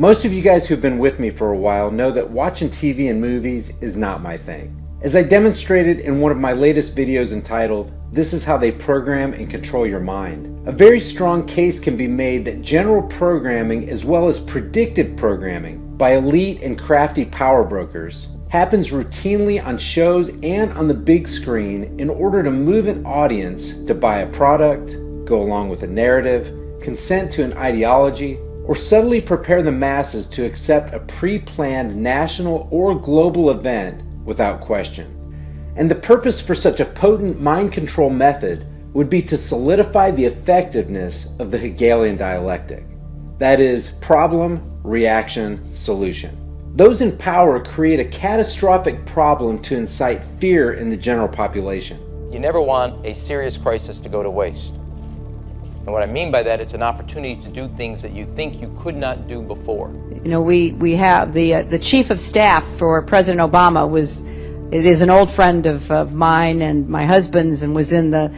Most of you guys who've been with me for a while know that watching TV and movies is not my thing. As I demonstrated in one of my latest videos entitled, "This is how they program and control your mind," a very strong case can be made that general programming as well as predictive programming by elite and crafty power brokers happens routinely on shows and on the big screen in order to move an audience to buy a product, go along with a narrative, consent to an ideology, or subtly prepare the masses to accept a pre-planned national or global event without question. And the purpose for such a potent mind control method would be to solidify the effectiveness of the Hegelian dialectic. That is, problem, reaction, solution. Those in power create a catastrophic problem to incite fear in the general population. You never want a serious crisis to go to waste. And what I mean by that, it's an opportunity to do things that you think you could not do before. You know, we have the chief of staff for President Obama is an old friend of mine and my husband's, and was in the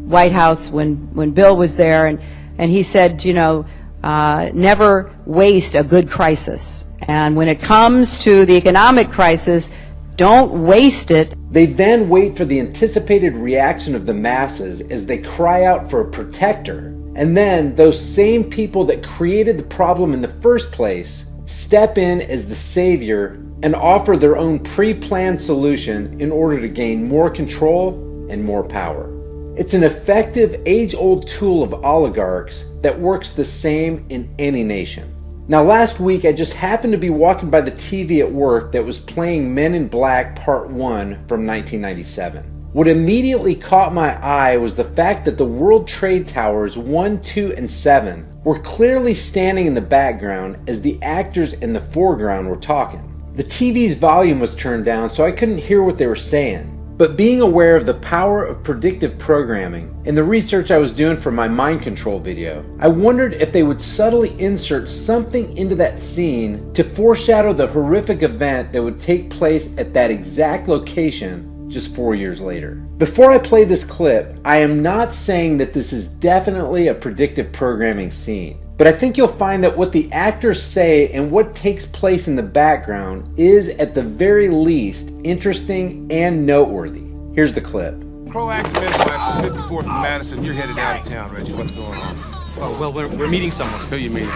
White House when Bill was there, and he said, you know, never waste a good crisis. And when it comes to the economic crisis, don't waste it. They then wait for the anticipated reaction of the masses as they cry out for a protector. And then those same people that created the problem in the first place step in as the savior and offer their own pre-planned solution in order to gain more control and more power. It's an effective age-old tool of oligarchs that works the same in any nation. Now, last week I just happened to be walking by the TV at work that was playing Men in Black Part 1 from 1997. What immediately caught my eye was the fact that the World Trade Towers 1, 2, and 7 were clearly standing in the background as the actors in the foreground were talking. The TV's volume was turned down, so I couldn't hear what they were saying. But being aware of the power of predictive programming and the research I was doing for my mind control video, I wondered if they would subtly insert something into that scene to foreshadow the horrific event that would take place at that exact location just 4 years later. Before I play this clip, I am not saying that this is definitely a predictive programming scene, but I think you'll find that what the actors say and what takes place in the background is at the very least interesting and noteworthy. Here's the clip. Proactive Midwife's at 54th and Madison. You're headed out of town, Reggie. What's going on? Oh, well, we're meeting someone. Who you meeting?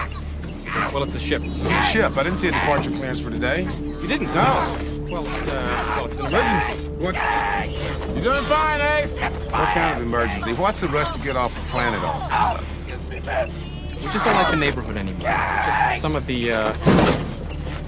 Well, it's a ship. A ship? I didn't see a departure clearance for today. You didn't? No. Well, it's an emergency. What? You're doing fine, Ace. What kind of emergency? What's the rush to get off the planet all of a sudden? We just don't like the neighborhood anymore. Just some of the,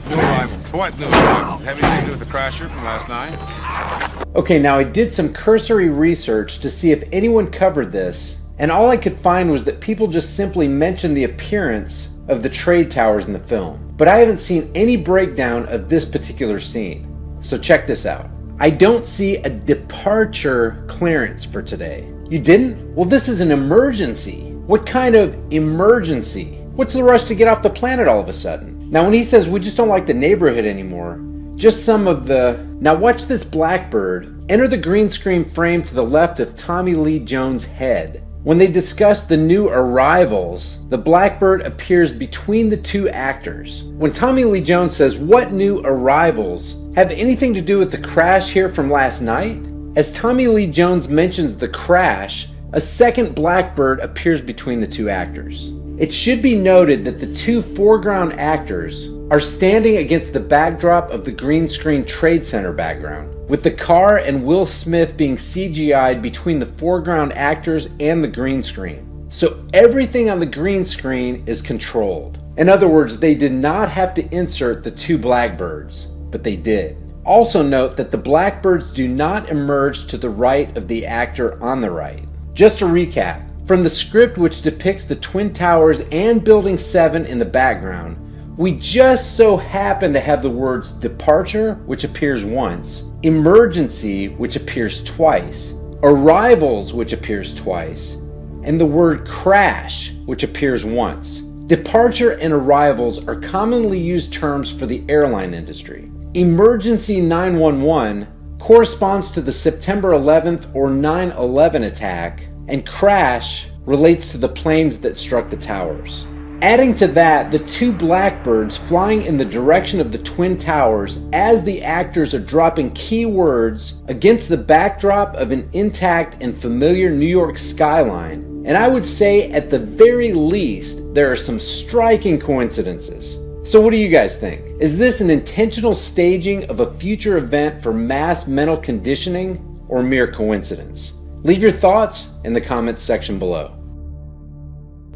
New arrivals. What new arrivals? Have anything to do with the crasher from last night? Okay, now I did some cursory research to see if anyone covered this, and all I could find was that people just simply mentioned the appearance of the trade towers in the film. But I haven't seen any breakdown of this particular scene. So check this out. I don't see a departure clearance for today. You didn't? Well, this is an emergency. What kind of emergency? What's the rush to get off the planet all of a sudden? Now, when he says we just don't like the neighborhood anymore, just some of the... Now watch this blackbird enter the green screen frame to the left of Tommy Lee Jones' head. When they discuss the new arrivals, the blackbird appears between the two actors. When Tommy Lee Jones says, "What new arrivals have anything to do with the crash here from last night?" As Tommy Lee Jones mentions the crash, a second blackbird appears between the two actors. It should be noted that the two foreground actors are standing against the backdrop of the green screen Trade Center background, with the car and Will Smith being CGI'd between the foreground actors and the green screen. So everything on the green screen is controlled. In other words, they did not have to insert the two blackbirds, but they did. Also note that the blackbirds do not emerge to the right of the actor on the right. Just to recap, from the script which depicts the Twin Towers and Building 7 in the background, we just so happen to have the words departure, which appears once, emergency, which appears twice, arrivals, which appears twice, and the word crash, which appears once. Departure and arrivals are commonly used terms for the airline industry. Emergency 911 corresponds to the September 11th or 9/11 attack, and crash relates to the planes that struck the towers. Adding to that, the two blackbirds flying in the direction of the Twin Towers as the actors are dropping key words against the backdrop of an intact and familiar New York skyline. And I would say at the very least, there are some striking coincidences. So what do you guys think? Is this an intentional staging of a future event for mass mental conditioning or mere coincidence? Leave your thoughts in the comments section below.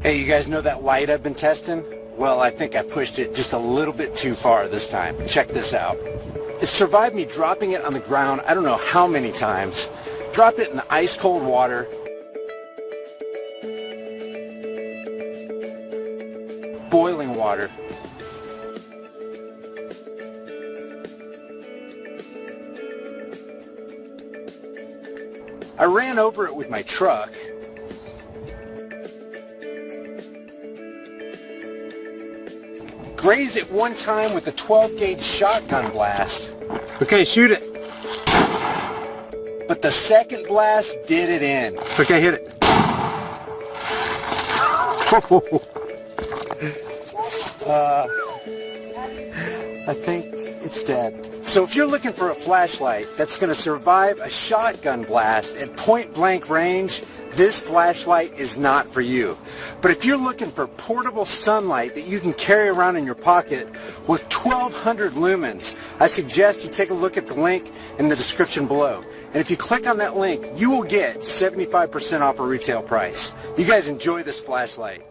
Hey, you guys know that light I've been testing? Well, I think I pushed it just a little bit too far this time. Check this out. It survived me dropping it on the ground I don't know how many times. Dropped it in the ice cold water. Boiling water. I ran over it with my truck. Grazed it one time with a 12-gauge shotgun blast. Okay, shoot it. But the second blast did it in. Okay, hit it. I think it's dead. So if you're looking for a flashlight that's going to survive a shotgun blast at point-blank range, this flashlight is not for you. But if you're looking for portable sunlight that you can carry around in your pocket with 1200 lumens, I suggest you take a look at the link in the description below. And if you click on that link, you will get 75% off a retail price. You guys enjoy this flashlight.